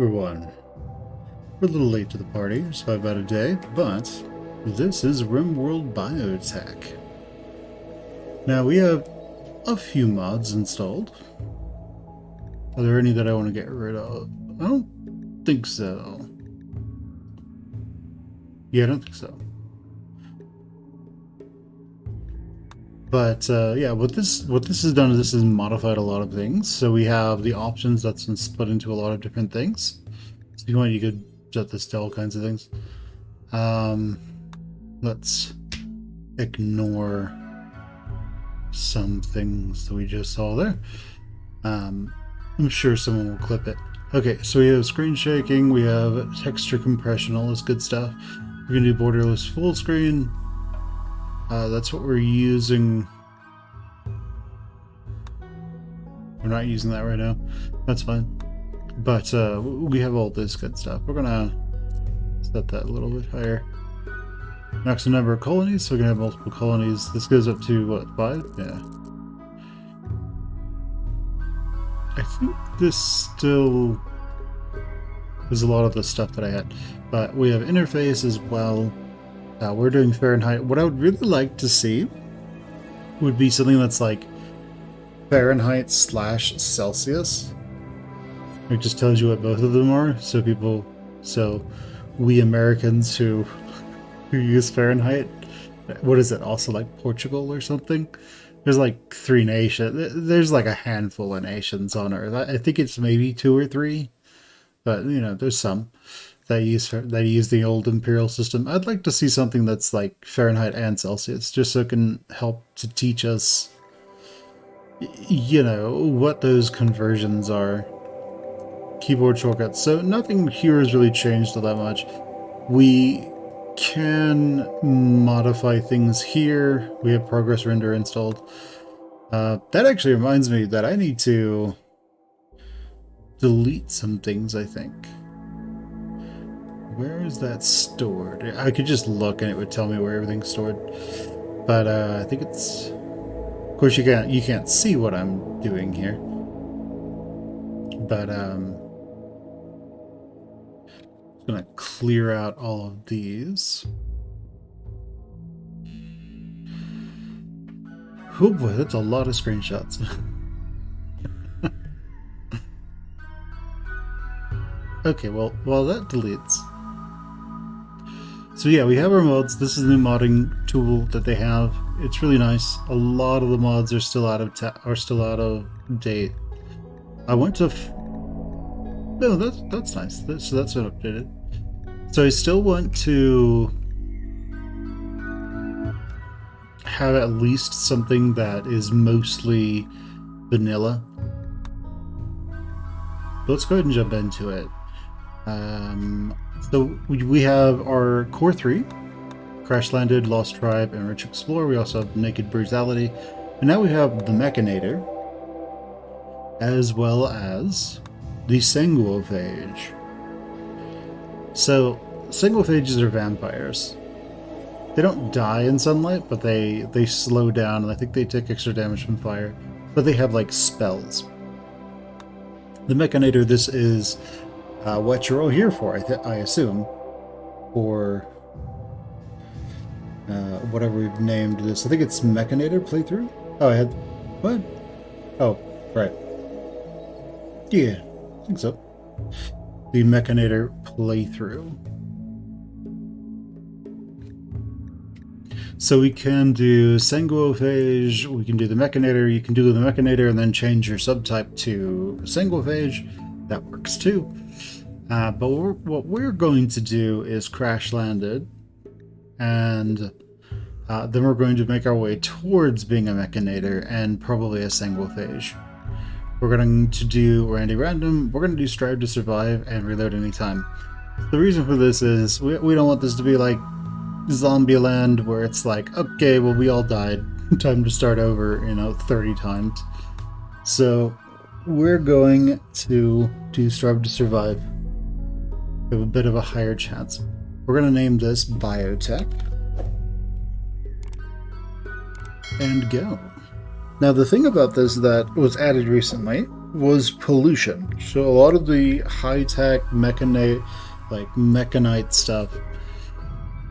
everyone. We're a little late to the party, just by about a day, but this is Rimworld Biotech. Now we have a few mods installed. Are there any that I want to get rid of? I don't think so. Yeah, I don't think so. But yeah, what this has done is this has modified a lot of things. So we have the options that's been split into a lot of different things. So if you want, you could set this to all kinds of things. Let's ignore some things that we just saw there. I'm sure someone will clip it. Okay, so we have screen shaking, we have texture compression, all this good stuff. We're gonna do borderless full screen. That's what we're using. We're not using that right now. That's fine. But we have all this good stuff. We're gonna set that a little bit higher. Max the number of colonies, so we're gonna have multiple colonies. This goes up to what, 5? Yeah. I think this still is a lot of the stuff that I had. But we have interface as well. We're doing Fahrenheit. What I would really like to see would be something that's like Fahrenheit/Celsius. It just tells you what both of them are, so we Americans who use Fahrenheit, what is it? Also like Portugal or something? There's like 3 nations. There's like a handful of nations on Earth. I think it's maybe 2 or 3, but you know, there's some that use the old imperial system. I'd like to see something that's like Fahrenheit and Celsius, just so it can help to teach us, you know, what those conversions are. Keyboard shortcuts. So nothing here has really changed all that much. We can modify things here. We have progress render installed. That actually reminds me that I need to delete some things, I think. Where is that stored? I could just look and it would tell me where everything's stored. But I think it's... Of course you can't see what I'm doing here. But I'm gonna clear out all of these. Oh boy, that's a lot of screenshots. Okay, well, while that deletes. So yeah, we have our mods. This is the new modding tool that they have. It's really nice. A lot of the mods are still out of date. I went to. No, that's nice. So that's been updated. So I still want to have at least something that is mostly vanilla. But let's go ahead and jump into it. So we have our core 3, Crash Landed, Lost Tribe, and Rich Explorer. We also have Naked Brutality. And now we have the Mechanator, as well as the Sanguophage. So, Sanguophages are vampires. They don't die in sunlight, but they slow down, and I think they take extra damage from fire. But they have, like, spells. The Mechanator, this is what you're all here for, I assume. Or whatever we've named this. I think it's Mechanator playthrough? Oh, I had... What? Oh, right. Yeah, I think so. The Mechanator playthrough. So we can do Sanguophage, we can do the Mechanator, you can do the Mechanator and then change your subtype to Sanguophage. That works too. But what we're going to do is Crash Landed, and then we're going to make our way towards being a Mechanator and probably a Sanguophage. We're going to do Randy Random, we're going to do Strive to Survive, and Reload Anytime. The reason for this is we don't want this to be like Zombieland, where it's like, okay, well, we all died. Time to start over, 30 times. So we're going to do Strive to Survive. We have a bit of a higher chance. We're going to name this Biotech. And go. Now, the thing about this that was added recently was pollution. So a lot of the high-tech mechanite stuff,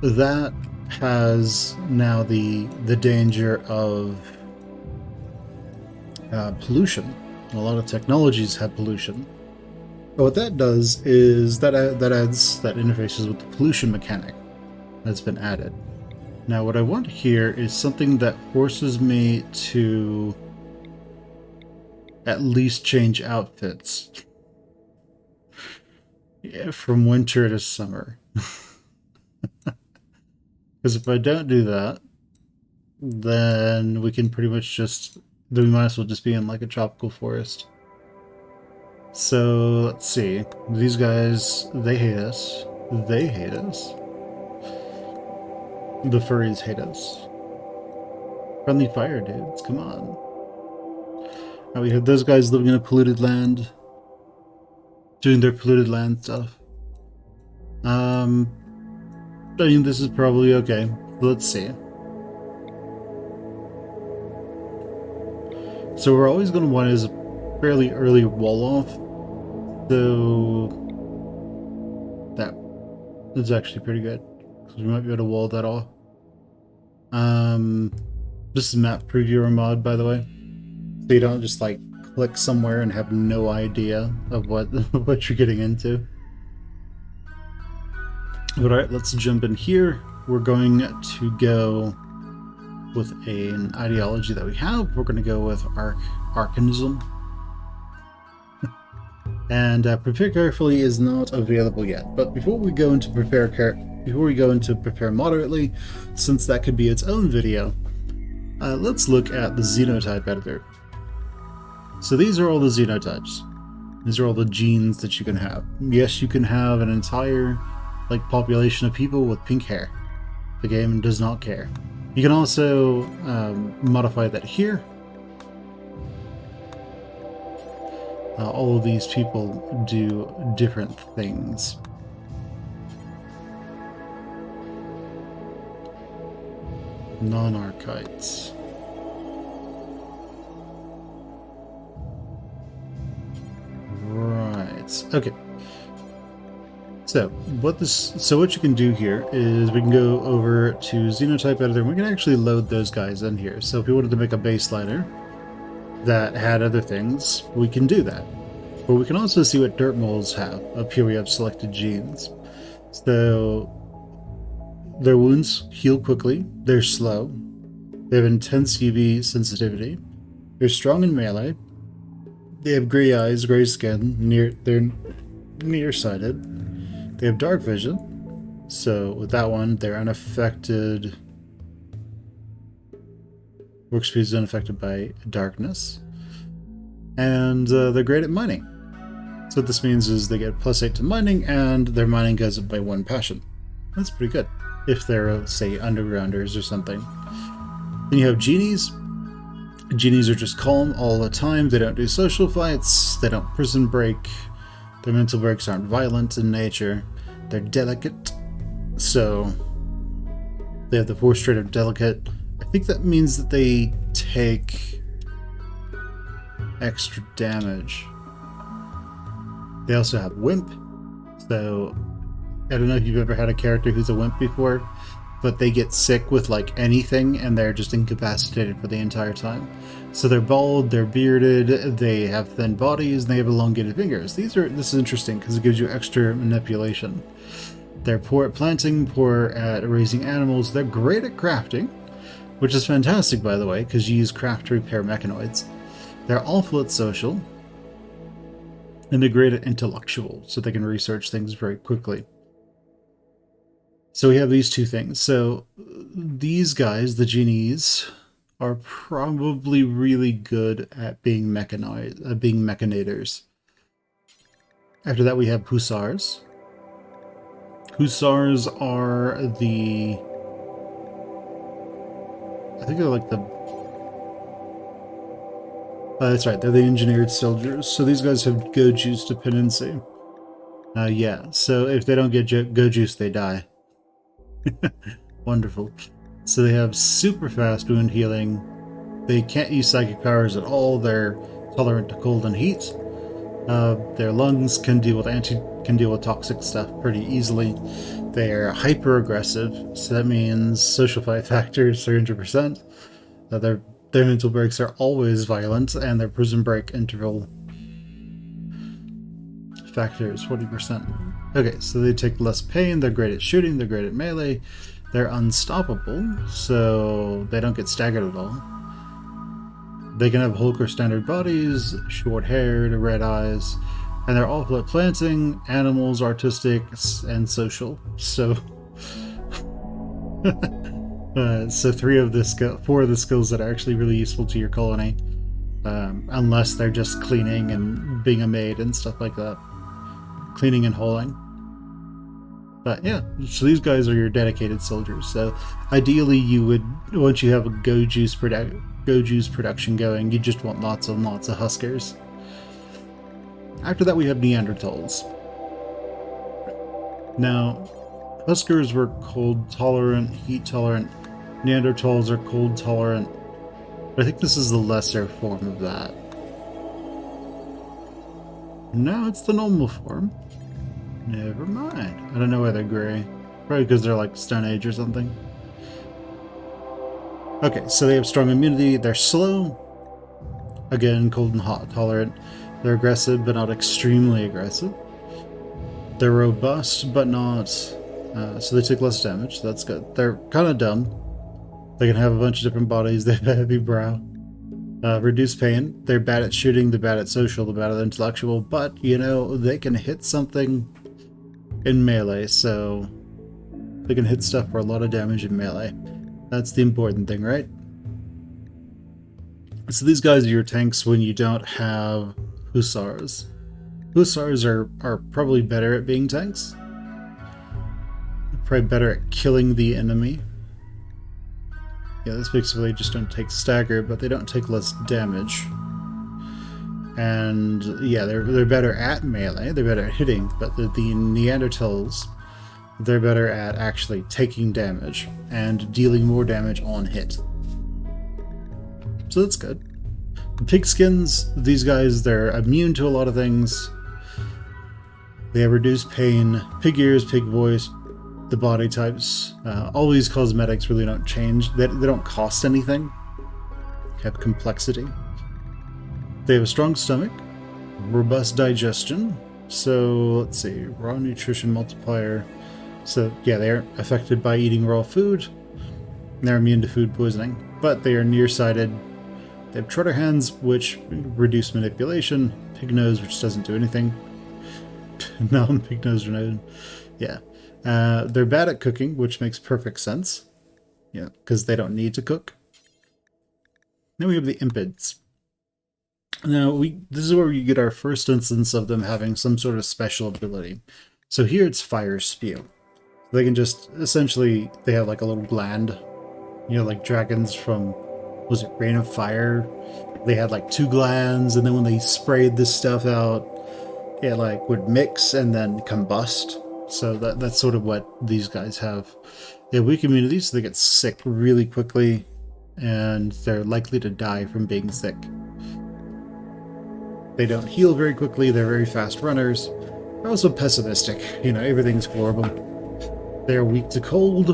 that has now the danger of pollution. A lot of technologies have pollution. But what that does is that interfaces with the pollution mechanic that's been added. Now, what I want here is something that forces me to at least change outfits. Yeah, from winter to summer. Because if I don't do that, then we can pretty much then we might as well just be in like a tropical forest. So, let's see. These guys, they hate us. They hate us. The furries hate us. Friendly fire dudes, come on. Now we have those guys living in a polluted land, doing their polluted land stuff. I mean, this is probably okay. Let's see. So we're always going to want is a fairly early wall off. So that is actually pretty good, because we might be able to wall that off. This is map previewer mod, by the way, so you don't just like click somewhere and have no idea of what what you're getting into. But alright, let's jump in here. We're going to go with an ideology that we have. We're going to go with Arcanism. And prepare carefully is not available yet. But before we go into prepare moderately, since that could be its own video, let's look at the xenotype editor. So these are all the xenotypes. These are all the genes that you can have. Yes, you can have an entire population of people with pink hair. The game does not care. You can also modify that here. All of these people do different things. Non-archites. Right. Okay. So what you can do here is we can go over to Xenotype Editor, and we can actually load those guys in here. So if we wanted to make a baseliner that had other things, we can do that. But we can also see what dirt moles have. Up here we have selected genes. So their wounds heal quickly, they're slow, they have intense UV sensitivity, they're strong in melee, they have gray eyes, gray skin, they're nearsighted, they have dark vision, so with that one they're unaffected, work speed is unaffected by darkness, and they're great at mining. So what this means is they get +8 to mining, and their mining goes up by 1 passion. That's pretty good, if they're, say, undergrounders or something. Then you have genies. Genies are just calm all the time. They don't do social fights. They don't prison break. Their mental breaks aren't violent in nature. They're delicate. So they have the 4th trait of delicate. I think that means that they take extra damage. They also have wimp. So I don't know if you've ever had a character who's a wimp before, but they get sick with anything and they're just incapacitated for the entire time. So they're bald, they're bearded, they have thin bodies, and they have elongated fingers. This is interesting because it gives you extra manipulation. They're poor at planting, poor at raising animals. They're great at crafting, which is fantastic, by the way, because you use craft to repair mechanoids. They're awful at social, and they're great at intellectual, so they can research things very quickly. So we have these two things. So these guys, the genies, are probably really good at being mechanators. After that we have hussars. Hussars are I think they're like the... that's right, they're the engineered soldiers. So these guys have go juice dependency. Yeah, so if they don't get go juice, they die. Wonderful. So they have super fast wound healing. They can't use psychic powers at all. Their tolerant to cold and heat. Their lungs can deal with toxic stuff pretty easily. They're hyper aggressive, so that means social fight factor is 300%. Their mental breaks are always violent, and their prison break interval factor is 40%. Okay, so they take less pain, they're great at shooting, they're great at melee, they're unstoppable, so they don't get staggered at all. They can have Hulk or standard bodies, short hair, red eyes, and they're all at planting, animals, artistic, and social. So, so four of the skills that are actually really useful to your colony, unless they're just cleaning and being a maid and stuff like that, cleaning and hauling. But yeah, so these guys are your dedicated soldiers. So ideally, you would, once you have a go juice production going, you just want lots and lots of huskers. After that, we have Neanderthals. Now, huskers were cold tolerant, heat tolerant. Neanderthals are cold tolerant. But I think this is the lesser form of that. No, it's the normal form. Never mind. I don't know why they're gray. Probably because they're like Stone Age or something. Okay, so they have strong immunity. They're slow. Again, cold and hot tolerant. They're aggressive, but not extremely aggressive. They're robust, but not... so they take less damage. That's good. They're kind of dumb. They can have a bunch of different bodies. They have a heavy brow. Reduced pain. They're bad at shooting. They're bad at social. They're bad at intellectual. But, you know, they can hit something in melee, so they can hit stuff for a lot of damage in melee. That's the important thing, right? So these guys are your tanks when you don't have hussars. Hussars are probably better at being tanks. Probably better at killing the enemy. Yeah, this basically just don't take stagger, but they don't take less damage. And yeah, they're better at melee, they're better at hitting, but the Neanderthals, they're better at actually taking damage and dealing more damage on hit. So that's good. The pigskins, these guys, they're immune to a lot of things. They have reduced pain, pig ears, pig voice, the body types. All these cosmetics really don't change. They don't cost anything. Have complexity. They have a strong stomach, robust digestion. So let's see, raw nutrition multiplier. So yeah, they are affected by eating raw food. They're immune to food poisoning, but they are nearsighted. They have trotter hands, which reduce manipulation. Pig nose, which doesn't do anything. Non-pig nose node. Yeah. They're bad at cooking, which makes perfect sense. Yeah, because they don't need to cook. Then we have the impids. Now, this is where we get our first instance of them having some sort of special ability. So here it's fire spew. They can just, essentially, they have like a little gland. You know, like dragons from, was it Rain of Fire? They had like 2 glands, and then when they sprayed this stuff out, it like would mix and then combust. So that's sort of what these guys have. They have weak immunity, so they get sick really quickly, and they're likely to die from being sick. They don't heal very quickly, they're very fast runners. They're also pessimistic, you know, everything's horrible. They're weak to cold,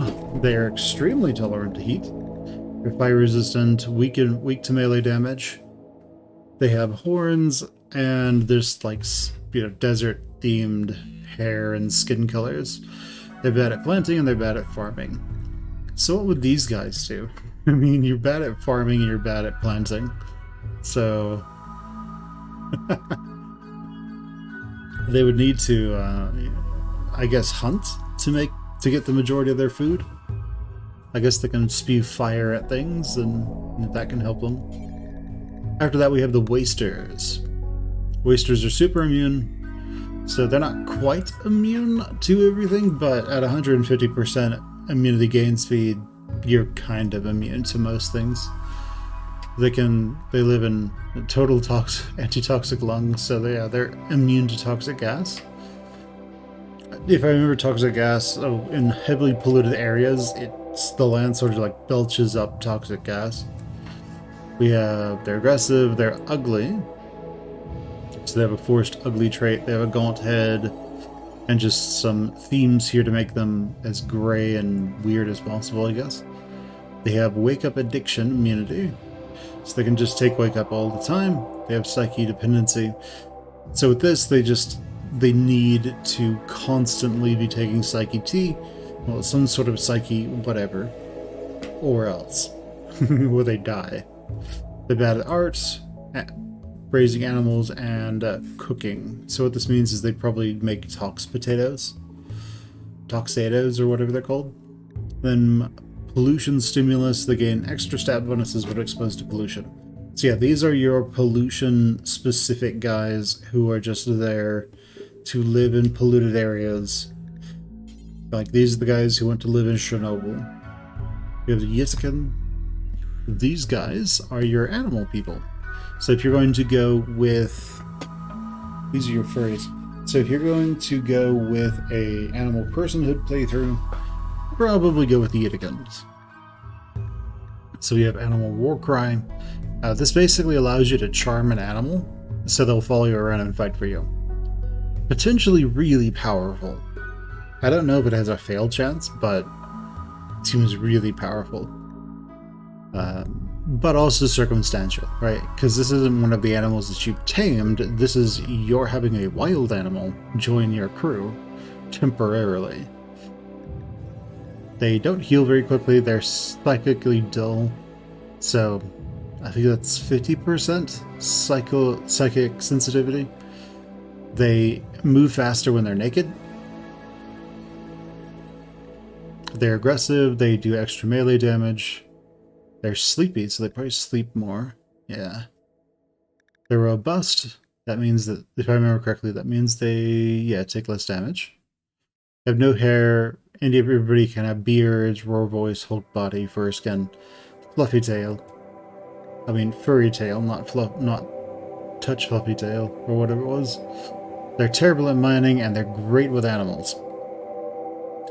they're extremely tolerant to heat. They're fire resistant, weak to melee damage. They have horns, and there's like, you know, desert themed hair and skin colors. They're bad at planting and they're bad at farming. So what would these guys do? I mean, you're bad at farming and you're bad at planting. So they would need to, I guess, hunt to get the majority of their food. I guess they can spew fire at things, and that can help them. After that, we have the wasters. Wasters are super immune, so they're not quite immune to everything, but at 150% immunity gain speed, you're kind of immune to most things. They live in total antitoxic lungs, so they're immune to toxic gas. If I remember toxic gas, in heavily polluted areas, the land sort of like belches up toxic gas. They're aggressive, they're ugly, So they have a forced ugly trait, they have a gaunt head, and just some themes here to make them as gray and weird as possible, I guess. They have wake up addiction immunity, so they can just take wake up all the time. They have psyche dependency. So with this, they need to constantly be taking psyche tea, well, some sort of psyche whatever, or else, or they die. They're bad at arts, raising animals, and cooking. So what this means is they probably make toxados, or whatever they're called. Then pollution stimulus, they gain extra stat bonuses when exposed to pollution. So yeah, these are your pollution specific guys who are just there to live in polluted areas. Like these are the guys who want to live in Chernobyl. You have the Yitzikin. These guys are your animal people. So if you're going to go with... These are your furries. So if you're going to go with a animal personhood playthrough, probably go with the Yittikins. So we have Animal Warcry. This basically allows you to charm an animal, so they'll follow you around and fight for you. Potentially really powerful. I don't know if it has a fail chance, but it seems really powerful. But also circumstantial, right? Because this isn't one of the animals that you've tamed, this is you're having a wild animal join your crew temporarily. They don't heal very quickly, they're psychically dull, so I think that's 50% psychic sensitivity. They move faster when they're naked. They're aggressive, they do extra melee damage. They're sleepy, so they probably sleep more. Yeah. They're robust. That means that, if I remember correctly, that means they, take less damage. They have no hair. Everybody can have beards, raw voice, Hulk body, fur skin, fluffy tail. I mean, furry tail, not touch fluffy tail, or whatever it was. They're terrible at mining, and they're great with animals.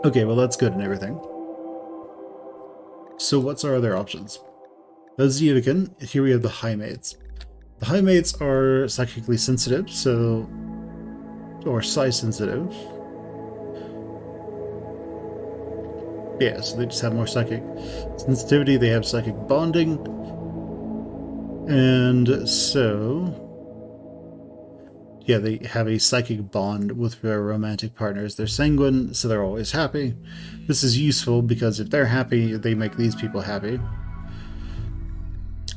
Okay, well that's good and everything. So what's our other options? As Yuriken, here we have the High Maids. The High Maids are psychically sensitive, or psi sensitive. Yeah, so they just have more psychic sensitivity, they have psychic bonding. And so... yeah, they have a psychic bond with their romantic partners. They're sanguine, so they're always happy. This is useful because if they're happy, they make these people happy.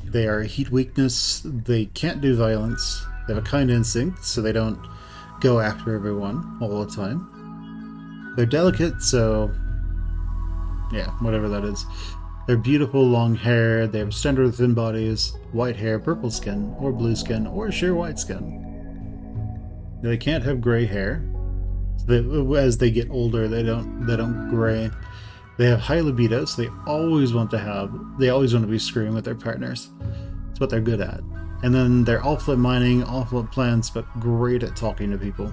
They are heat weakness. They can't do violence. They have a kind instinct, so they don't go after everyone all the time. They're delicate, so... yeah, whatever that is. They're beautiful, long hair. They have slender, thin bodies, white hair, purple skin, or blue skin, or sheer white skin. They can't have gray hair. As they get older, they don't gray. They have high libido, so they always want to be screwing with their partners. It's what they're good at. And then they're awful at mining, awful at plants, but great at talking to people.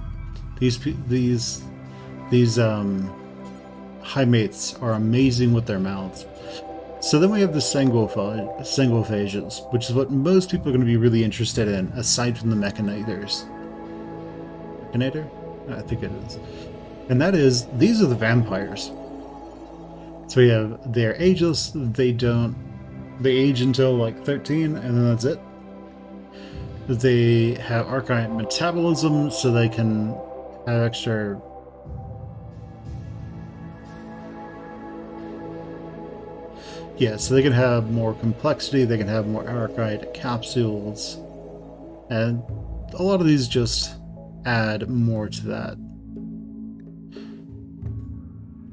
These high mates are amazing with their mouths. So then we have the sanguophages, which is what most people are going to be really interested in, aside from the mechanators. Mechanator? I think it is. And that is, these are the vampires. So we have, they're ageless, they age until like 13, and then that's it. They have archaic metabolism, so they can have extra... yeah, so they can have more complexity, they can have more archaic capsules, and a lot of these just add more to that.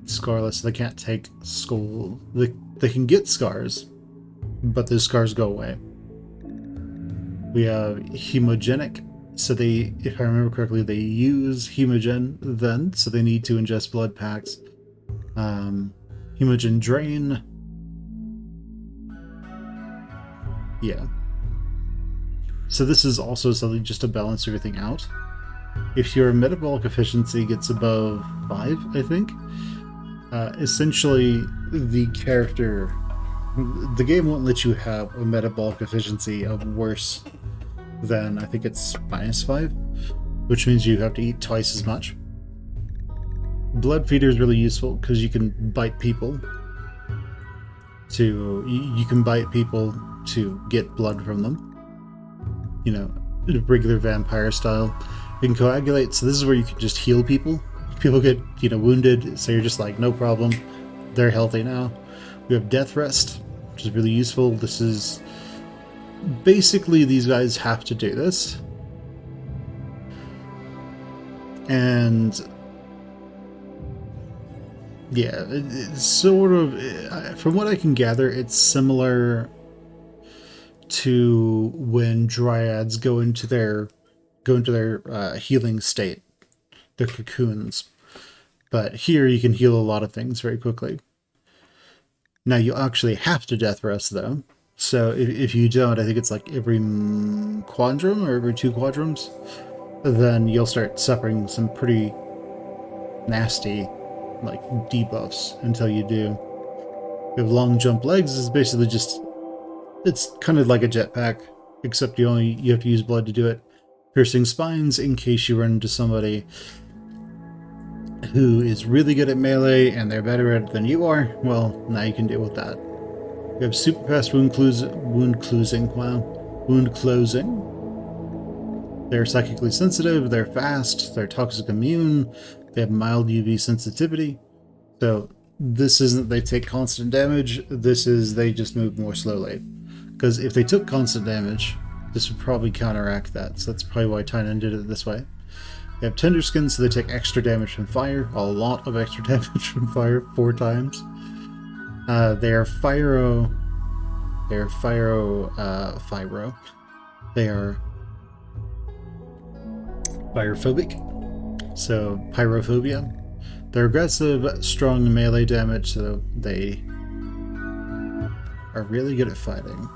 Scarless, they can't take skull. They can get scars, but those scars go away. We have hemogenic, so they, if I remember correctly, they use hemogen then, so they need to ingest blood packs. Hemogen drain. Yeah. So this is also something just to balance everything out. If your metabolic efficiency gets above 5, I think, essentially the game won't let you have a metabolic efficiency of worse than, I think it's -5. which means you have to eat twice as much. Blood feeder is really useful because you can bite people to get blood from them. You know, regular vampire style. You can coagulate, so this is where you can just heal people. People get, wounded, so you're just like, no problem. They're healthy now. We have death rest, which is really useful. This is basically, these guys have to do this. And yeah, it's sort of, from what I can gather, it's similar to when dryads go into their healing state, their cocoons. But here you can heal a lot of things very quickly. Now you actually have to death rest though. So if you don't, I think it's like every quadrum or every 2 quadrums, then you'll start suffering some pretty nasty like debuffs until you do. You have long jump legs is basically just, it's kind of like a jetpack, except you have to use blood to do it. Piercing spines in case you run into somebody who is really good at melee and they're better at it than you are. Well, now you can deal with that. We have super fast wound closing. They're psychically sensitive, they're fast, they're toxic immune, they have mild UV sensitivity. So this isn't they take constant damage, this is they just move more slowly. Because if they took constant damage, this would probably counteract that. So that's probably why Tynan did it this way. They have tender skin, so they take extra damage from fire. A lot of extra damage from fire, 4 times. They are Fyro. They are Fyro. They are Pyrophobic. So, pyrophobia. They're aggressive, strong melee damage, so they are really good at fighting.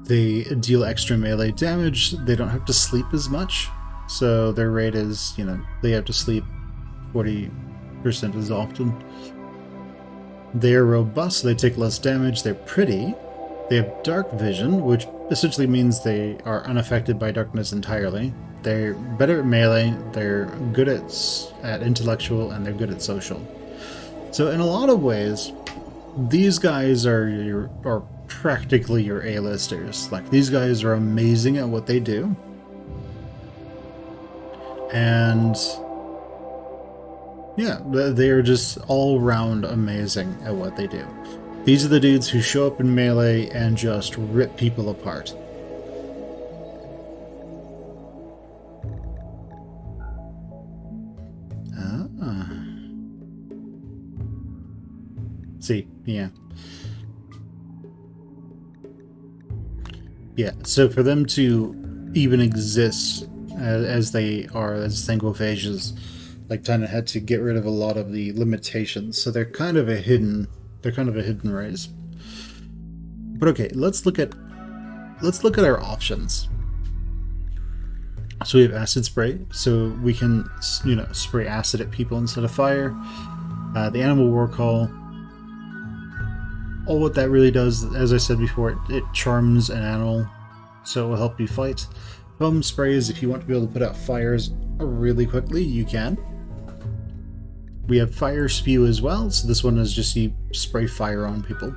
They deal extra melee damage. They don't have to sleep as much, so their rate is, they have to sleep 40% as often. They are robust, so they take less damage. They're pretty. They have dark vision, which essentially means they are unaffected by darkness entirely. They're better at melee, they're good at intellectual, and they're good at social. So in a lot of ways, these guys are practically your A-listers. Like, these guys are amazing at what they do. And yeah, they are just all-round amazing at what they do. These are the dudes who show up in melee and just rip people apart. See, yeah. Yeah, so for them to even exist as they are, as Thanquophages, like Tynan had to get rid of a lot of the limitations, so they're kind of a hidden race. But okay, let's look at our options. So we have acid spray, so we can spray acid at people instead of fire. The animal war call. All what that really does, as I said before, it charms an animal, so it will help you fight. Foam sprays, if you want to be able to put out fires really quickly, you can. We have fire spew as well, so this one is just you spray fire on people.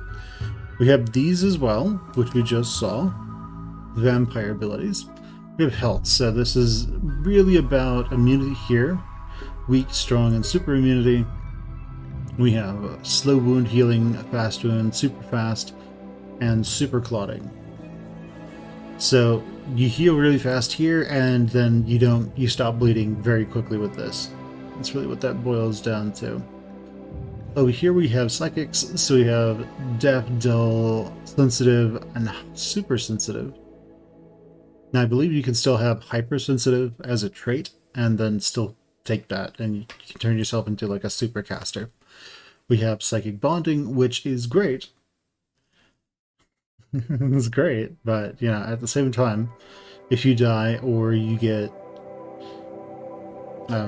We have these as well, which we just saw. Vampire abilities. We have health, so this is really about immunity here. Weak, strong, and super immunity. We have slow wound healing, fast wound, super fast, and super clotting. So you heal really fast here, and then you stop bleeding very quickly with this. That's really what that boils down to. Over here we have psychics, so we have deaf, dull, sensitive, and super sensitive. Now I believe you can still have hypersensitive as a trait, and then still take that, and you can turn yourself into like a super caster. We have psychic bonding, which is great. It's great, but at the same time, if you die or you get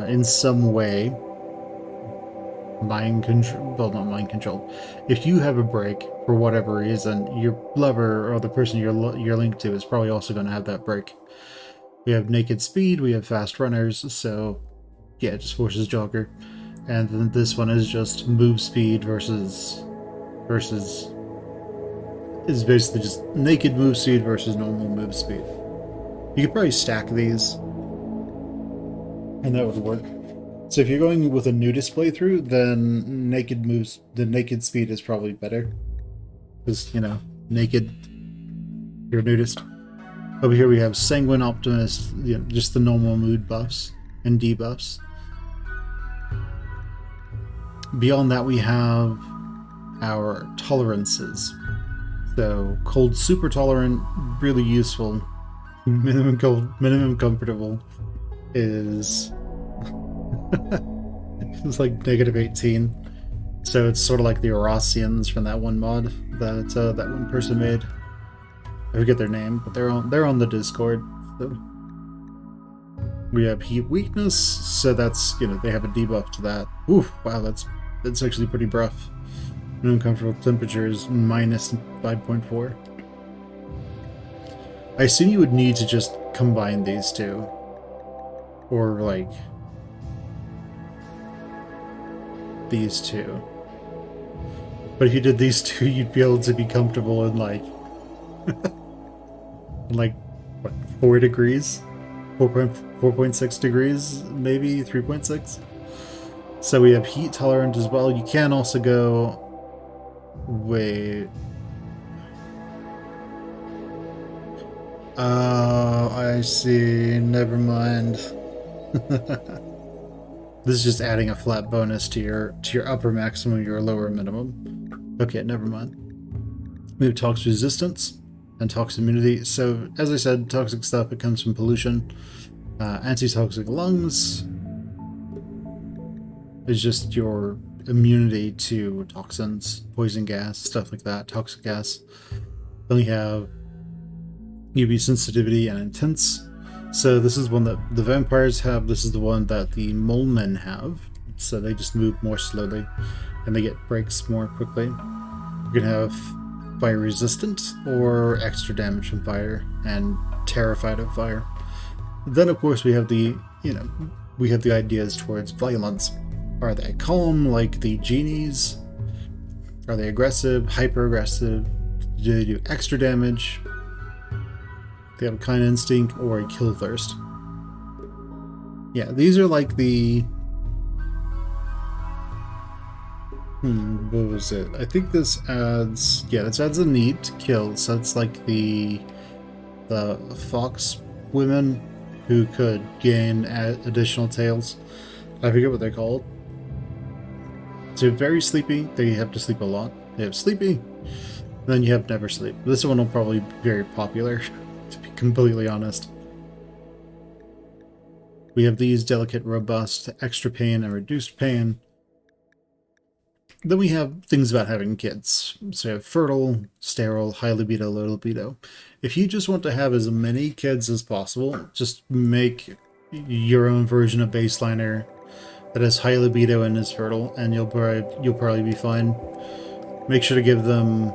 in some way mind control, well, not mind control. If you have a break for whatever reason, your lover or the person you're linked to is probably also going to have that break. We have naked speed, we have fast runners, so yeah, it just forces jogger. And then this one is just move speed versus is basically just naked move speed versus normal move speed. You could probably stack these, and that would work. So if you're going with a nudist playthrough, then the naked speed is probably better. Because, you know, naked, you're a nudist. Over here we have Sanguine Optimist, you know, just the normal mood buffs and debuffs. Beyond that we have our tolerances. So cold super tolerant, really useful. Minimum cold, minimum comfortable is it's like -18. So it's sort of like the Eurasians from that one mod that that one person made. I forget their name, but they're on the Discord. So we have heat weakness, so that's, you know, they have a debuff to that. Ooh, wow, that's actually pretty rough. Uncomfortable temperature is -5.4. I assume you would need to just combine these two, or like these two. But if you did these two, you'd be able to be comfortable in like like what, 4 degrees, 4.6 degrees, maybe 3.6. So we have heat tolerant as well. You can also go. Wait. Oh, I see. Never mind. This is just adding a flat bonus to your upper maximum, your lower minimum. Okay, never mind. We have toxic resistance and toxic immunity. So, as I said, toxic stuff, it comes from pollution. Anti-toxic lungs is just your immunity to toxins, poison gas, stuff like that, toxic gas. Then we have UV sensitivity and intense. So this is one that the vampires have. This is the one that the mole men have. So they just move more slowly and they get breaks more quickly. You can have fire resistant or extra damage from fire and terrified of fire. Then of course we have the, you know, we have the ideas towards violence. Are they calm like the genies? Are they aggressive, hyper aggressive? Do they do extra damage? They have a kind instinct or a kill thirst. Yeah, these are like the what was it? I think this adds, yeah, this adds a need to kill. So it's like the fox women who could gain additional tails. I forget what they're called. So very sleepy, they have to sleep a lot. They have sleepy, then you have never sleep. This one will probably be very popular, to be completely honest. We have these delicate, robust, extra pain, and reduced pain. Then we have things about having kids. So you have fertile, sterile, high libido, low libido. If you just want to have as many kids as possible, just make your own version of Baseliner that has high libido and is fertile, and you'll probably be fine. Make sure to give them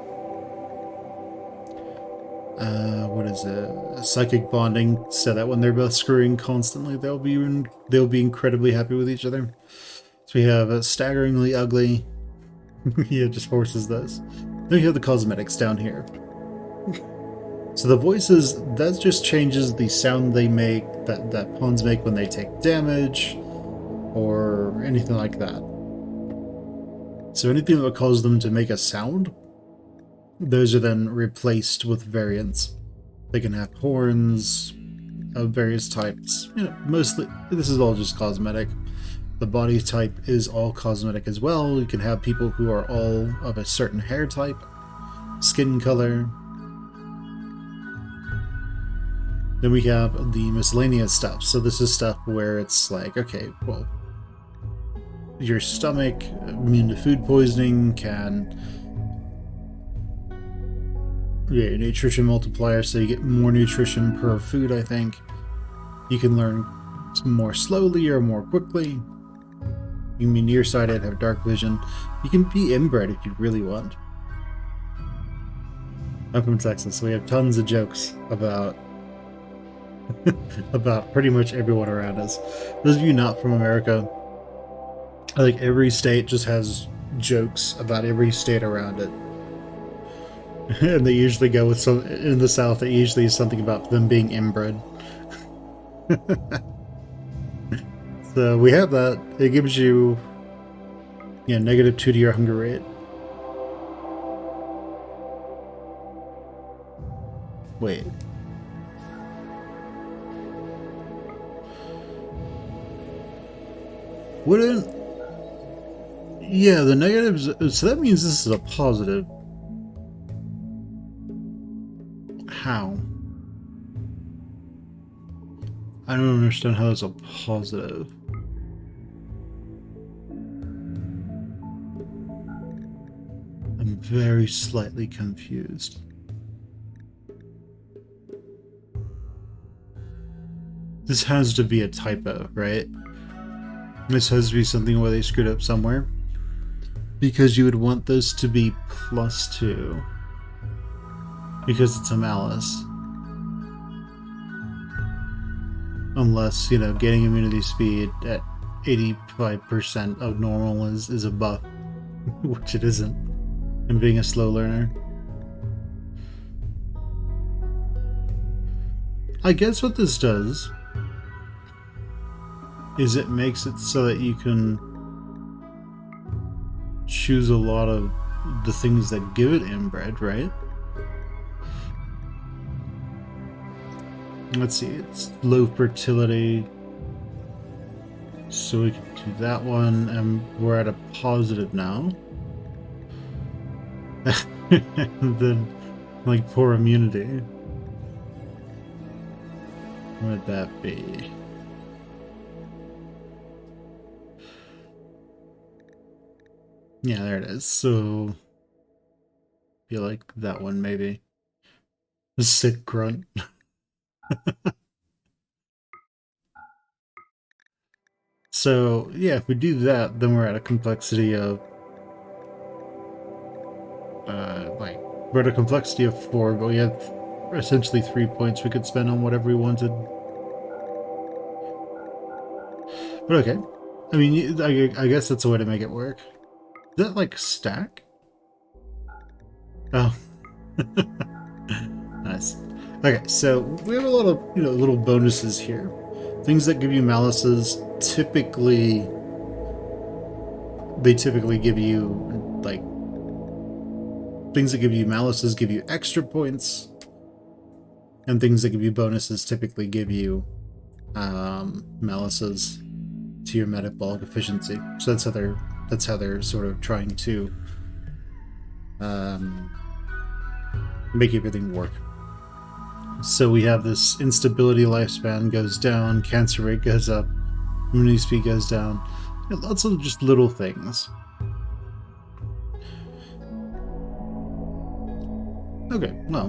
what is it? Psychic bonding, so that when they're both screwing constantly, they'll be incredibly happy with each other. So we have a staggeringly ugly. Yeah, just forces those. Then we have the cosmetics down here. So the voices, that just changes the sound they make, that pawns make when they take damage, or anything like that. So anything that would cause them to make a sound, those are then replaced with variants. They can have horns of various types. You know, mostly, this is all just cosmetic. The body type is all cosmetic as well. You can have people who are all of a certain hair type, skin color. Then we have the miscellaneous stuff. So this is stuff where it's like, okay, well, your stomach, immune to food poisoning, can... Yeah, your nutrition multiplier, so you get more nutrition per food, I think. You can learn more slowly or more quickly. You can be nearsighted, have dark vision. You can be inbred if you really want. I'm from Texas, so we have tons of jokes about about pretty much everyone around us. Those of you not from America, I think every state just has jokes about every state around it. And they usually go with some in the South. It usually is something about them being inbred. So we have that. It gives you, -2 to your hunger rate. Wait. Wouldn't... Yeah, the negatives... So that means this is a positive. How? I don't understand how that's a positive. I'm very slightly confused. This has to be a typo, right? This has to be something where they screwed up somewhere. Because you would want this to be +2. Because it's a malice. Unless, gaining immunity speed at 85% of normal is a buff. Which it isn't. And being a slow learner. I guess what this does is it makes it so that you can choose a lot of the things that give it inbred, right? Let's see, it's low fertility. So we can do that one, and we're at a positive now. And then, like, poor immunity. What would that be? Yeah, there it is. So, feel like that one maybe. A sick grunt. So, yeah, if we do that, then we're at a complexity of we're at a complexity of 4, but we have essentially 3 points we could spend on whatever we wanted. But okay. I mean, I guess that's a way to make it work. Is that like stack? Oh. Nice. Okay, so we have a lot of, little bonuses here. Things that give you malices typically give you, like, things that give you malices give you extra points, and things that give you bonuses typically give you malices to your metabolic efficiency. So that's how they're sort of trying to make everything work. So we have this instability lifespan goes down, cancer rate goes up, immunity speed goes down. Lots of just little things. Okay, well.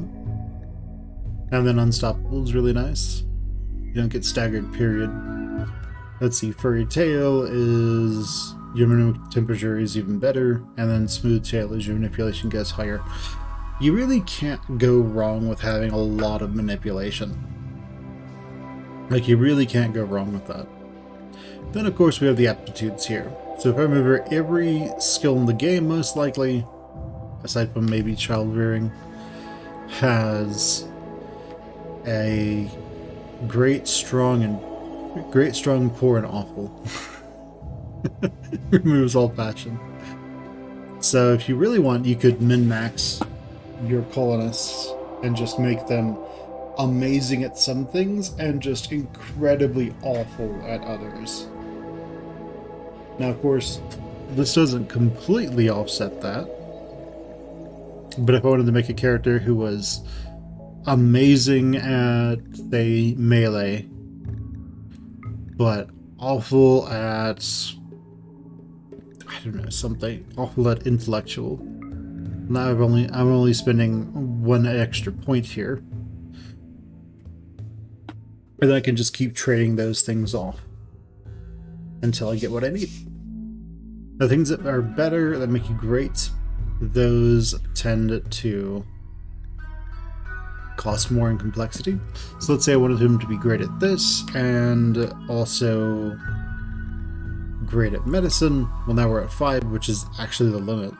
And then Unstoppable is really nice. You don't get staggered, period. Let's see, Furry Tail is your minimum temperature is even better, and then Smooth Tail is your manipulation gets higher. You really can't go wrong with having a lot of manipulation. Like, you really can't go wrong with that. Then, of course, we have the aptitudes here. So if I remember, every skill in the game, most likely, aside from maybe child rearing, has a great, strong, poor, and awful. Removes all passion. So if you really want, you could min-max your colonists and just make them amazing at some things and just incredibly awful at others. Now, of course, this doesn't completely offset that, but if I wanted to make a character who was amazing at, say, melee, but awful at, I don't know, something awful at intellectual. Now I'm only spending 1 extra point here. And then I can just keep trading those things off until I get what I need. The things that are better, that make you great, those tend to cost more in complexity. So let's say I wanted him to be great at this and also great at medicine. Well, now we're at 5, which is actually the limit.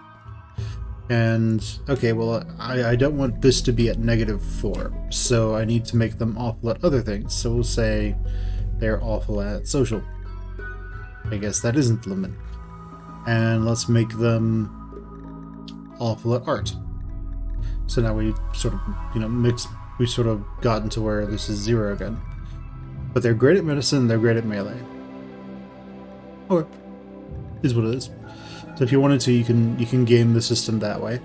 And okay, well, I don't want this to be at -4, so I need to make them awful at other things. So we'll say they're awful at social. I guess that isn't the limit. And let's make them awful at art. So now we sort of, we sort of gotten to where this is 0 again. But they're great at medicine, they're great at melee. Or is what it is. So if you wanted to, you can game the system that way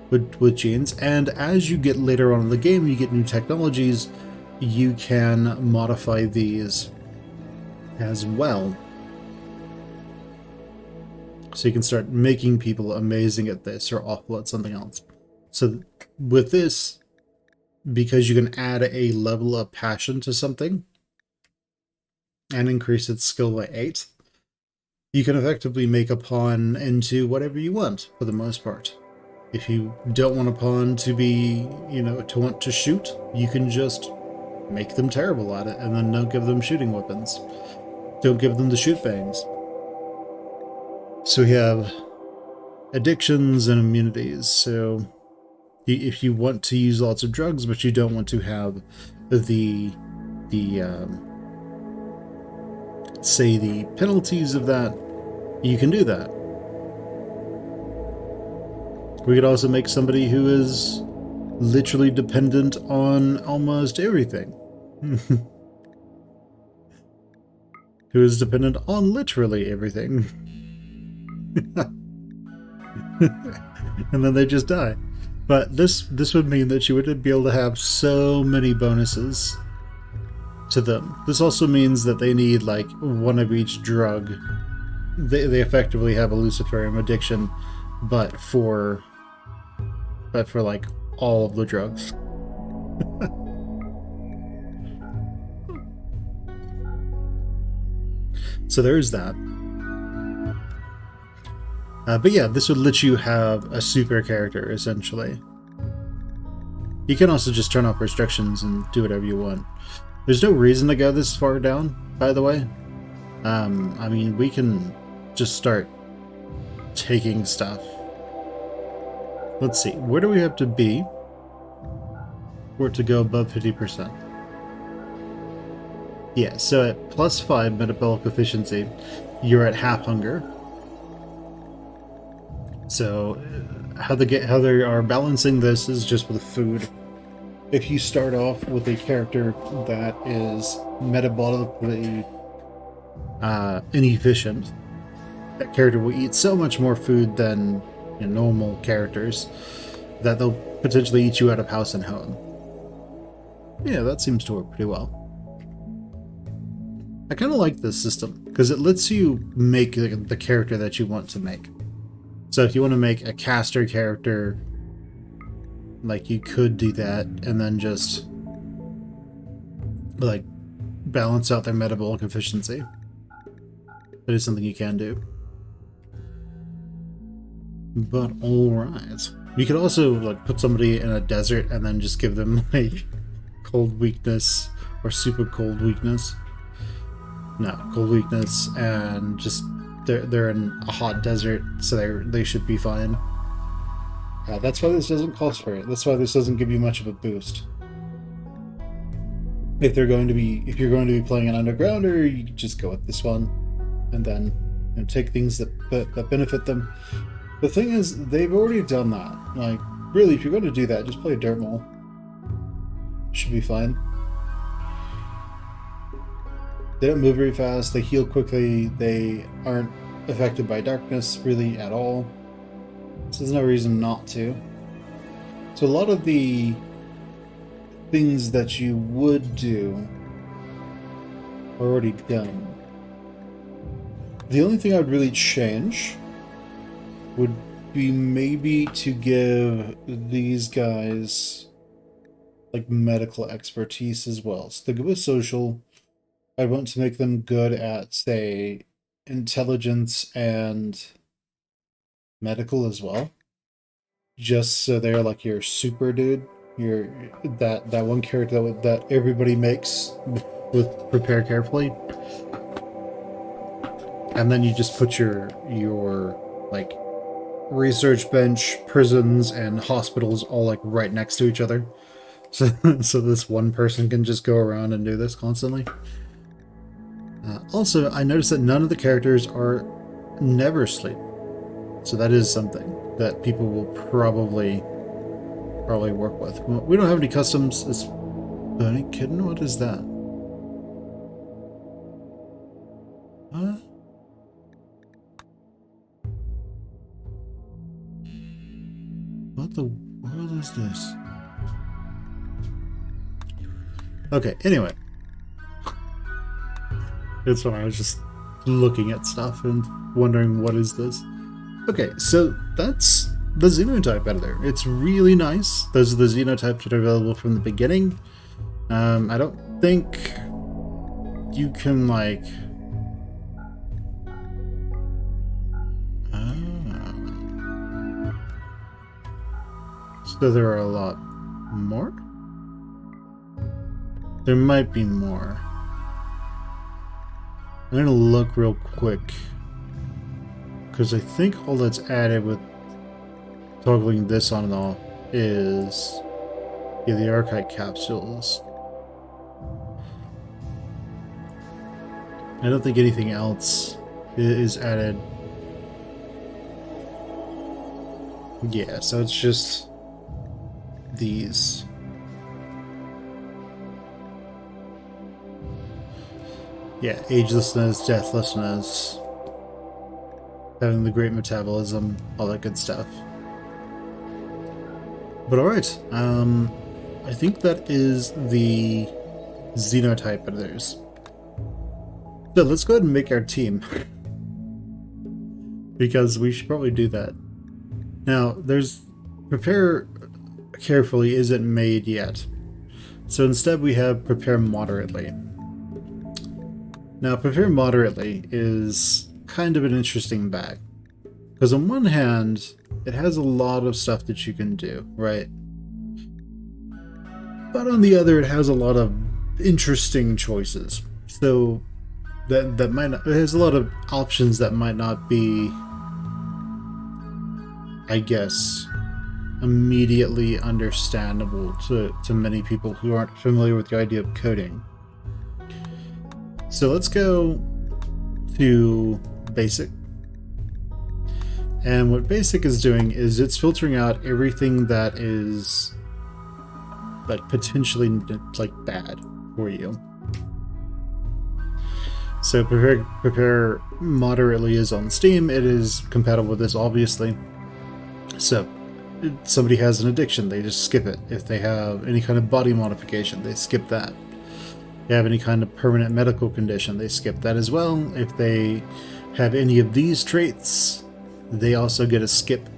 with genes. And as you get later on in the game, you get new technologies, you can modify these as well. So you can start making people amazing at this or awful at something else. So with this, because you can add a level of passion to something and increase its skill by 8, you can effectively make a pawn into whatever you want, for the most part. If you don't want a pawn to be, to want to shoot, you can just make them terrible at it, and then don't give them shooting weapons. Don't give them the shoot bangs. So we have addictions and immunities. So if you want to use lots of drugs, but you don't want to have say the penalties of that, you can do that. We could also make somebody who is literally dependent on almost everything. Who is dependent on literally everything. And then they just die. But this would mean that you would be able to have so many bonuses to them. This also means that they need like one of each drug. They effectively have a Luciferian addiction, but for like all of the drugs. So there's that. But yeah, this would let you have a super character, essentially. You can also just turn off restrictions and do whatever you want. There's no reason to go this far down, by the way. I mean, we can just start taking stuff. Let's see, where do we have to be for it to go above 50%? Yeah, so at +5 metabolic efficiency, you're at half hunger. So how they are balancing this is just with food. If you start off with a character that is metabolically inefficient, that character will eat so much more food than normal characters that they'll potentially eat you out of house and home. Yeah, that seems to work pretty well. I kind of like this system because it lets you make the character that you want to make. So if you want to make a caster character, like, you could do that and then just like balance out their metabolic efficiency. That is something you can do. But alright. You could also like put somebody in a desert and then just give them like cold weakness or super cold weakness. No, cold weakness, and just they're in a hot desert, so they should be fine. That's why this doesn't cost for it. That's why this doesn't give you much of a boost. If you're going to be playing an undergrounder, you just go with this one, and then take things that benefit them. The thing is, they've already done that. Like, really, if you're going to do that, just play a dirt mole. Should be fine. They don't move very fast, they heal quickly, they aren't affected by darkness really at all. So there's no reason not to. So a lot of the things that you would do are already done. The only thing I would really change would be maybe to give these guys like medical expertise as well. So they're good with social. I want to make them good at, say, intelligence and medical as well. Just so they're like your super dude. Your that one character that everybody makes with prepare carefully, and then you just put your like research bench, prisons, and hospitals all like right next to each other. So so this one person can just go around and do this constantly. Also, I noticed that none of the characters are never sleep. So that is something that people will probably work with. Well, we don't have any customs. Is Bunny Kitten? What is that? Huh? What the world is this? Okay, anyway. It's when I was just looking at stuff and wondering what is this. Okay, so that's the xenotype editor. It's really nice. Those are the xenotypes that are available from the beginning. I don't think you can like... So there are a lot more? There might be more. I'm gonna look real quick, because I think all that's added with toggling this on and off is the archive capsules. I don't think anything else is added. Yeah, so it's just these. Yeah, agelessness, deathlessness, having the great metabolism, all that good stuff. But alright, I think that is the xenotype editors. So let's go ahead and make our team. Because we should probably do that. Now, there's... Prepare carefully isn't made yet. So instead we have prepare moderately. Now, prepare moderately is kind of an interesting bag. Because on one hand, it has a lot of stuff that you can do, right? But on the other, it has a lot of interesting choices. So that might not, it has a lot of options that might not be, I guess, immediately understandable to many people who aren't familiar with the idea of coding. So let's go to basic. And what basic is doing is it's filtering out everything that is like potentially like bad for you. So prepare moderately is on Steam. It is compatible with this, obviously. So if somebody has an addiction, they just skip it. If they have any kind of body modification, they skip that. If they have any kind of permanent medical condition, they skip that as well. If they have any of these traits, they also get a skip.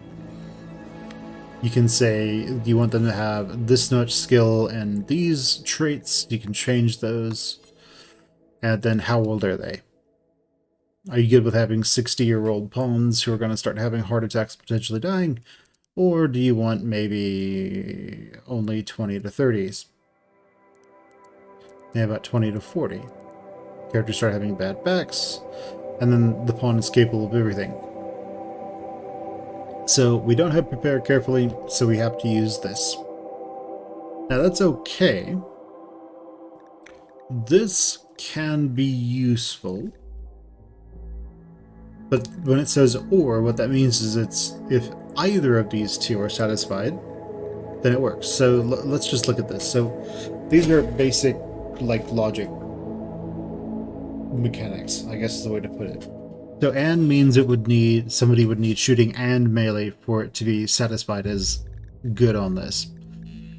You can say, do you want them to have this much skill and these traits? You can change those. And then how old are they? Are you good with having 60-year-old pawns who are going to start having heart attacks, potentially dying? Or do you want maybe only 20 to 30s? Maybe about 20 to 40. Characters start having bad backs, and then the pawn is capable of everything. So we don't have prepare carefully, so we have to use this. Now that's okay. This can be useful. But when it says or, what that means is it's if either of these two are satisfied, then it works. So let's just look at this. So these are basic like logic mechanics, I guess is the way to put it. So and means it would need somebody would need shooting and melee for it to be satisfied as good on this.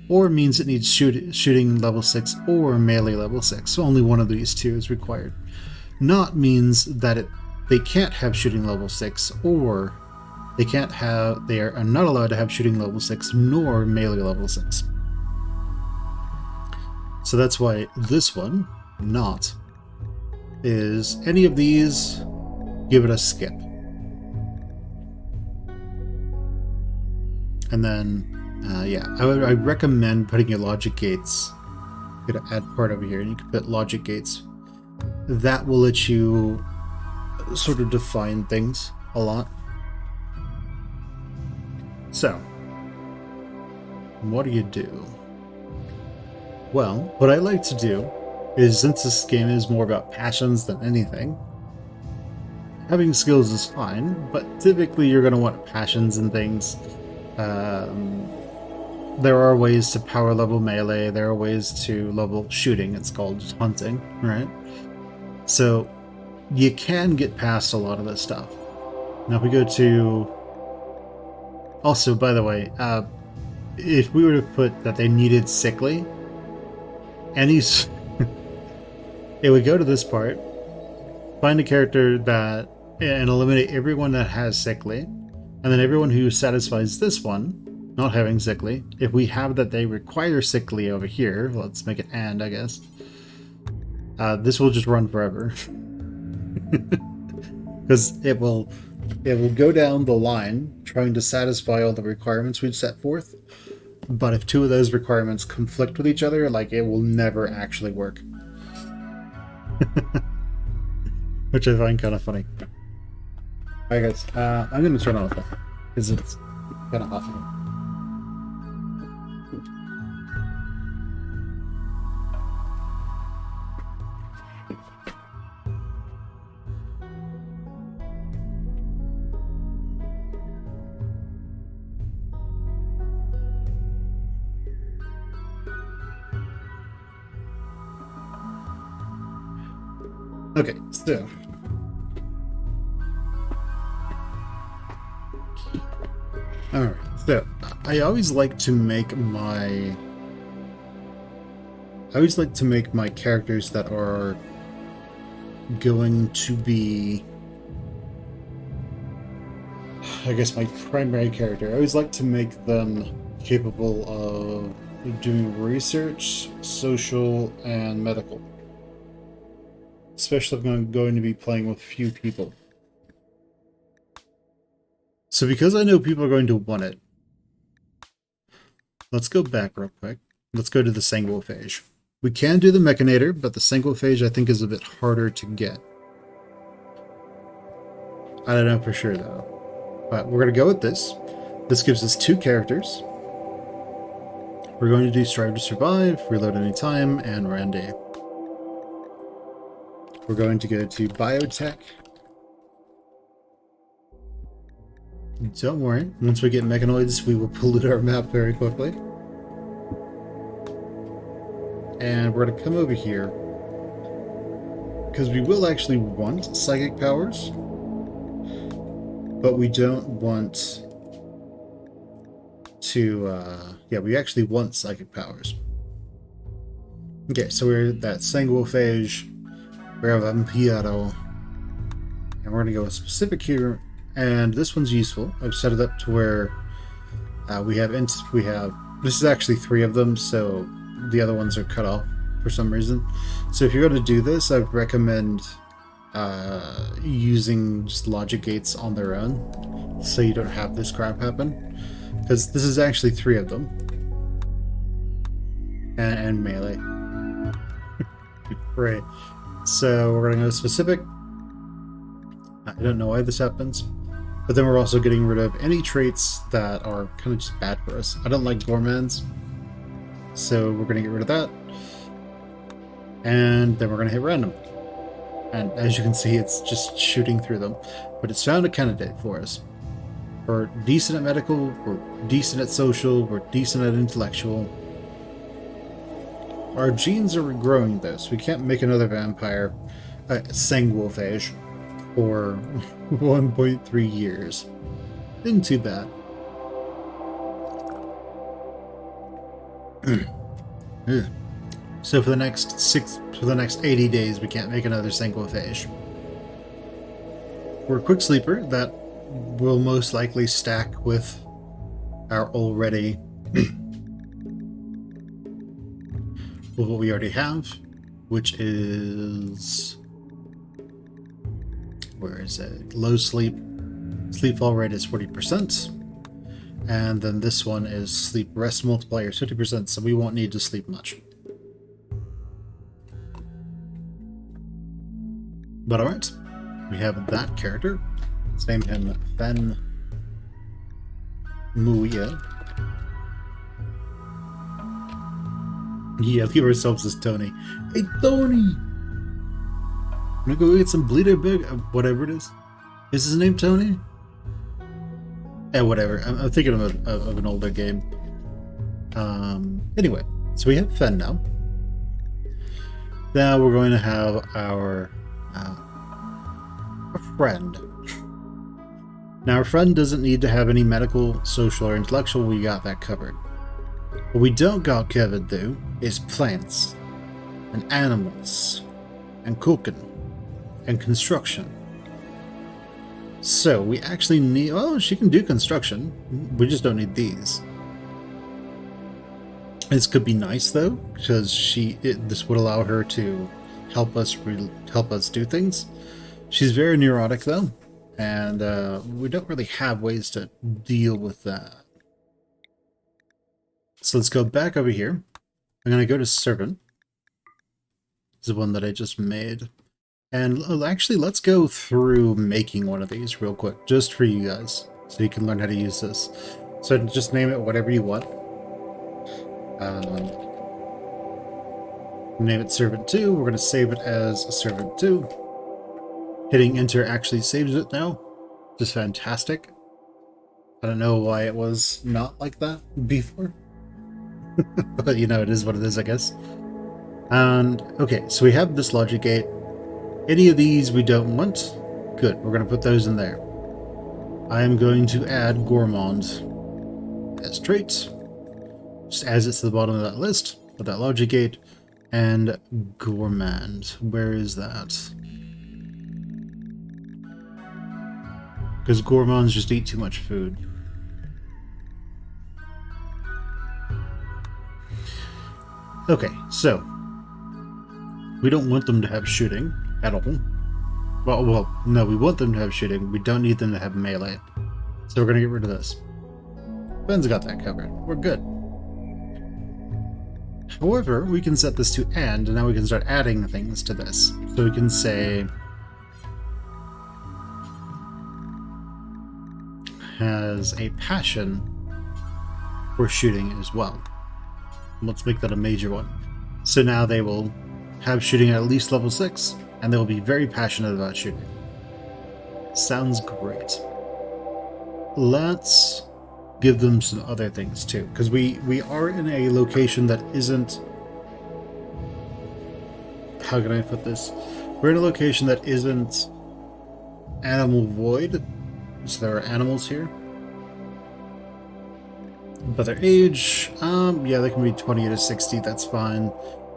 Or means it needs shooting level 6 or melee level 6. So only one of these two is required. Not means that they can't have shooting level 6 or they are not allowed to have shooting level 6 nor melee level 6. So that's why this one, not, is any of these, give it a skip. And then Yeah, I recommend putting your logic gates. I'm gonna add part over here, and you can put logic gates. That will let you sort of define things a lot. So, what do you do? Well, what I like to do is, since this game is more about passions than anything, having skills is fine, but typically you're going to want passions and things. There are ways to power level melee, there are ways to level shooting, it's called hunting, right? So you can get past a lot of this stuff. Now if we go to... Also, by the way, if we were to put that they needed sickly, it would go to this part, find a character that, and eliminate everyone that has sickly, and then everyone who satisfies this one, not having sickly. If we have that they require sickly over here, let's make it and, I guess. This will just run forever. Because it will go down the line trying to satisfy all the requirements we've set forth. But if two of those requirements conflict with each other, like, it will never actually work. Which I find kind of funny. Alright guys, I'm going to turn off that, because it's kind of hot here. Okay, so alright, so I always like to make my characters that are going to be, I guess, my primary character. I always like to make them capable of doing research, social, and medical. Especially if I'm going to be playing with few people. So because I know people are going to want it, let's go back real quick. Let's go to the sanguiphage. We can do the mechanator, but the sanguiphage I think is a bit harder to get. I don't know for sure though. But we're going to go with this. This gives us two characters. We're going to do Strive to Survive, Reload Anytime, and Randy. We're going to go to Biotech. Don't worry, once we get mechanoids, we will pollute our map very quickly. And we're going to come over here, because we will actually want psychic powers, but we don't want to, yeah, we actually want psychic powers. Okay, so we're at that sanguiphage. We have Vampiro, and we're going to go with specific here, and this one's useful. I've set it up to where we have this is actually 3 of them, so the other ones are cut off for some reason. So if you're going to do this, I recommend using just logic gates on their own, so you don't have this crap happen, because this is actually 3 of them, and melee. Right. So we're going to go specific. I don't know why this happens. But then we're also getting rid of any traits that are kind of just bad for us. I don't like gourmands. So we're going to get rid of that. And then we're going to hit random. And as you can see, it's just shooting through them. But it's found a candidate for us. We're decent at medical. We're decent at social. We're decent at intellectual. Our genes are regrowing though, so we can't make another vampire sanguiphage for 1.3 years. Isn't too bad. So for the next 80 days, we can't make another sanguiphage. We're a quick sleeper that will most likely stack with our already with what we already have, which is, where is it? Low sleep. Sleep fall rate is 40%. And then this one is sleep rest multiplier 50%, so we won't need to sleep much. But alright, we have that character. Let's name him Fen Muir. Yeah, leave ourselves as Tony. Hey, Tony! I'm gonna go get some bleeder bug, whatever it is. Is his name Tony? Yeah, whatever. I'm thinking of an older game. Anyway, so we have Fen now. Now we're going to have our friend. Now our friend doesn't need to have any medical, social, or intellectual. We got that covered. What we don't got covered, though, is plants, and animals, and cooking, and construction. So we actually need... Oh, she can do construction. We just don't need these. This could be nice, though, because this would allow her to help us do things. She's very neurotic, though, and we don't really have ways to deal with that. So let's go back over here. I'm going to go to Servant. This is the one that I just made. And actually, let's go through making one of these real quick, just for you guys, so you can learn how to use this. So just name it whatever you want. Name it Servant 2. We're going to save it as Servant 2. Hitting enter actually saves it now. Just fantastic. I don't know why it was not like that before. But you know, it is what it is, I guess. And okay, so we have this logic gate. Any of these we don't want. Good, we're going to put those in there. I am going to add Gourmand as traits. Just as it's to the bottom of that list. Put that logic gate. And Gourmand. Where is that? Because gourmands just eat too much food. Okay, so we don't want them to have shooting at all. Well, no, we want them to have shooting. We don't need them to have melee. So we're going to get rid of this. Ben's got that covered. We're good. However, we can set this to and now we can start adding things to this. So we can say has a passion for shooting as well. Let's make that a major one. So now they will have shooting at least level 6, and they will be very passionate about shooting. Sounds great. Let's give them some other things too, because we are in a location that isn't... How can I put this? We're in a location that isn't animal void. So there are animals here. But their age, yeah, they can be 20 to 60, that's fine.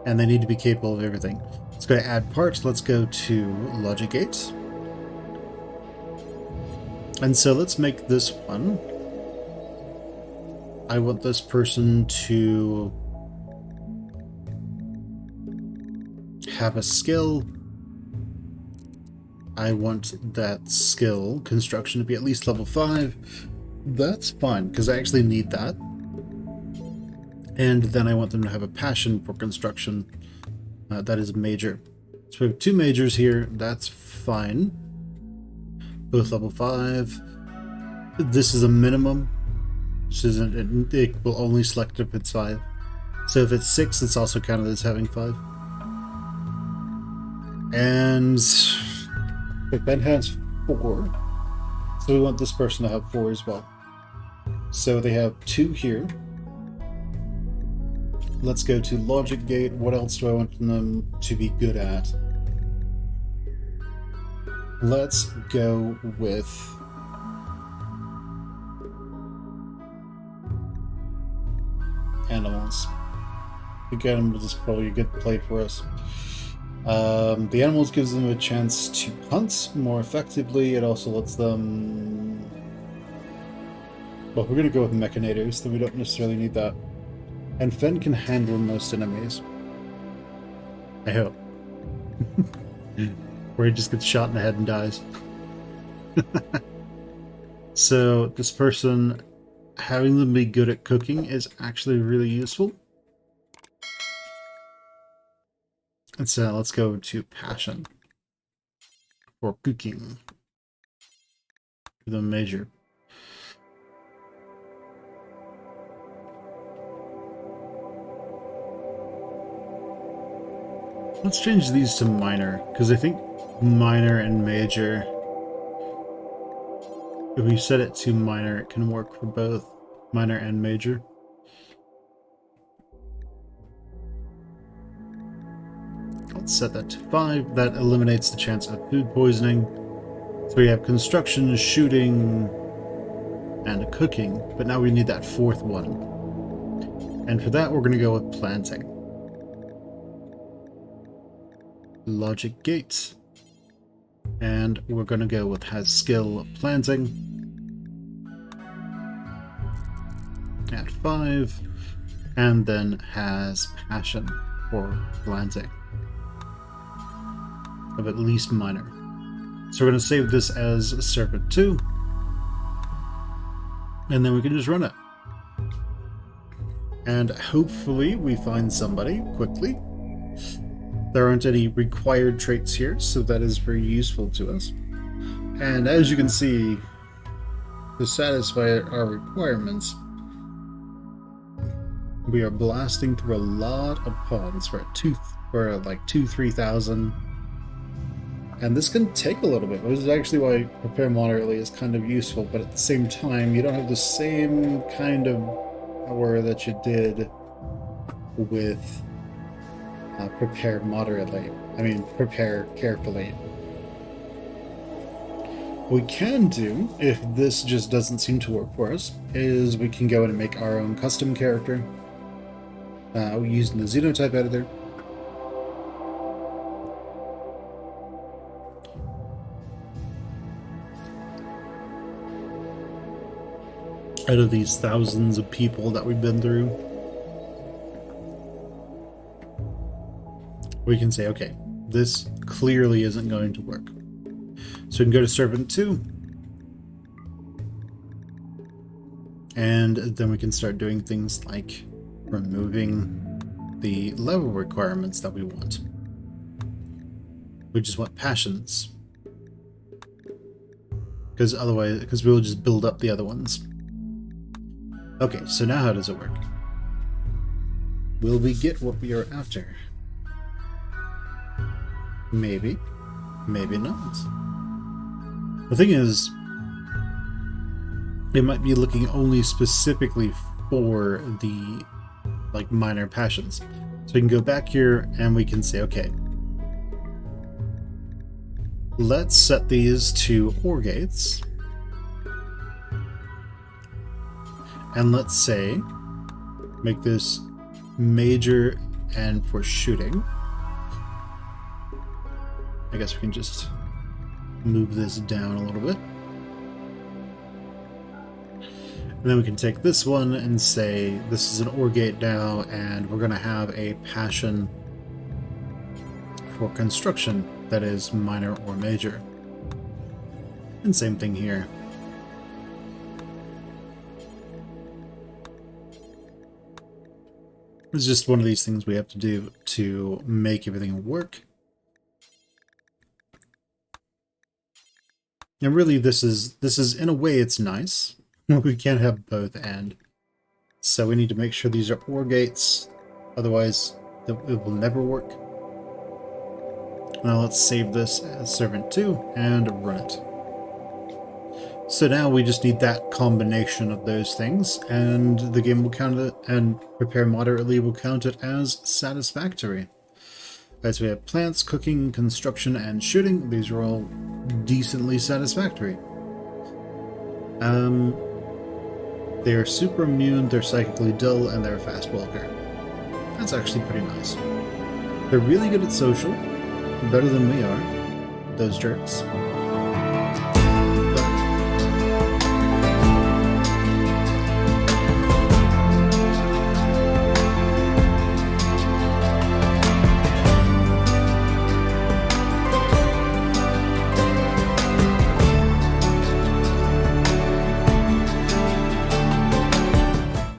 And they need to be capable of everything. Let's go to add parts. Let's go to logic gates. And so let's make this one. I want this person to have a skill. I want that skill, construction, to be at least level 5. That's fine, because I actually need that. And then I want them to have a passion for construction. That is a major. So we have 2 majors here. That's fine. Both level 5. This is a minimum. This isn't. It will only select if it's 5. So if it's 6, it's also counted as having 5. And Ben has 4. So we want this person to have 4 as well. So they have 2 here. Let's go to logic gate. What else do I want them to be good at? Let's go with animals. Again, this is probably a good play for us. The animals gives them a chance to hunt more effectively. It also lets them... Well, we're going to go with mechanators, then we don't necessarily need that. And Fen can handle most enemies. I hope. Where he just gets shot in the head and dies. So this person having them be good at cooking is actually really useful. And so let's go to passion for cooking. The measure. Let's change these to minor, because I think minor and major, if we set it to minor, it can work for both minor and major. Let's set that to 5. That eliminates the chance of food poisoning. So we have construction, shooting, and cooking, but now we need that 4th one. And for that, we're going to go with planting. Logic gate. And we're going to go with has skill planting at 5, and then has passion for planting of at least minor. So we're going to save this as servant 2, and then we can just run it. And hopefully we find somebody quickly. There aren't any required traits here, so that is very useful to us. And as you can see, to satisfy our requirements, we are blasting through a lot of pawns. We're at like 3,000. And this can take a little bit, which is actually why prepare moderately is kind of useful, but at the same time, you don't have the same kind of power that you did with prepare moderately. I mean, prepare carefully. What we can do, if this just doesn't seem to work for us, is we can go in and make our own custom character using the xenotype editor. Out of these thousands of people that we've been through, we can say, okay, this clearly isn't going to work. So we can go to servant 2, and then we can start doing things like removing the level requirements that we want. We just want passions, because we'll just build up the other ones. Okay, so now how does it work? Will we get what we are after? Maybe. Maybe not. The thing is, it might be looking only specifically for the minor passions. So we can go back here and we can say, okay, let's set these to OR gates. And let's say, make this major and for shooting. I guess we can just move this down a little bit. And then we can take this one and say, this is an OR gate now, and we're going to have a passion for construction that is minor or major. And same thing here. It's just one of these things we have to do to make everything work. And really, this is in a way, it's nice. We can't have both and. So we need to make sure these are OR gates, otherwise it will never work. Now let's save this as servant 2 and run it. So now we just need that combination of those things, and the game will count it, and prepare moderately will count it as satisfactory. Alright, so we have plants, cooking, construction, and shooting. These are all decently satisfactory. They're super immune, they're psychically dull, and they're a fast walker. That's actually pretty nice. They're really good at social, better than we are, those jerks.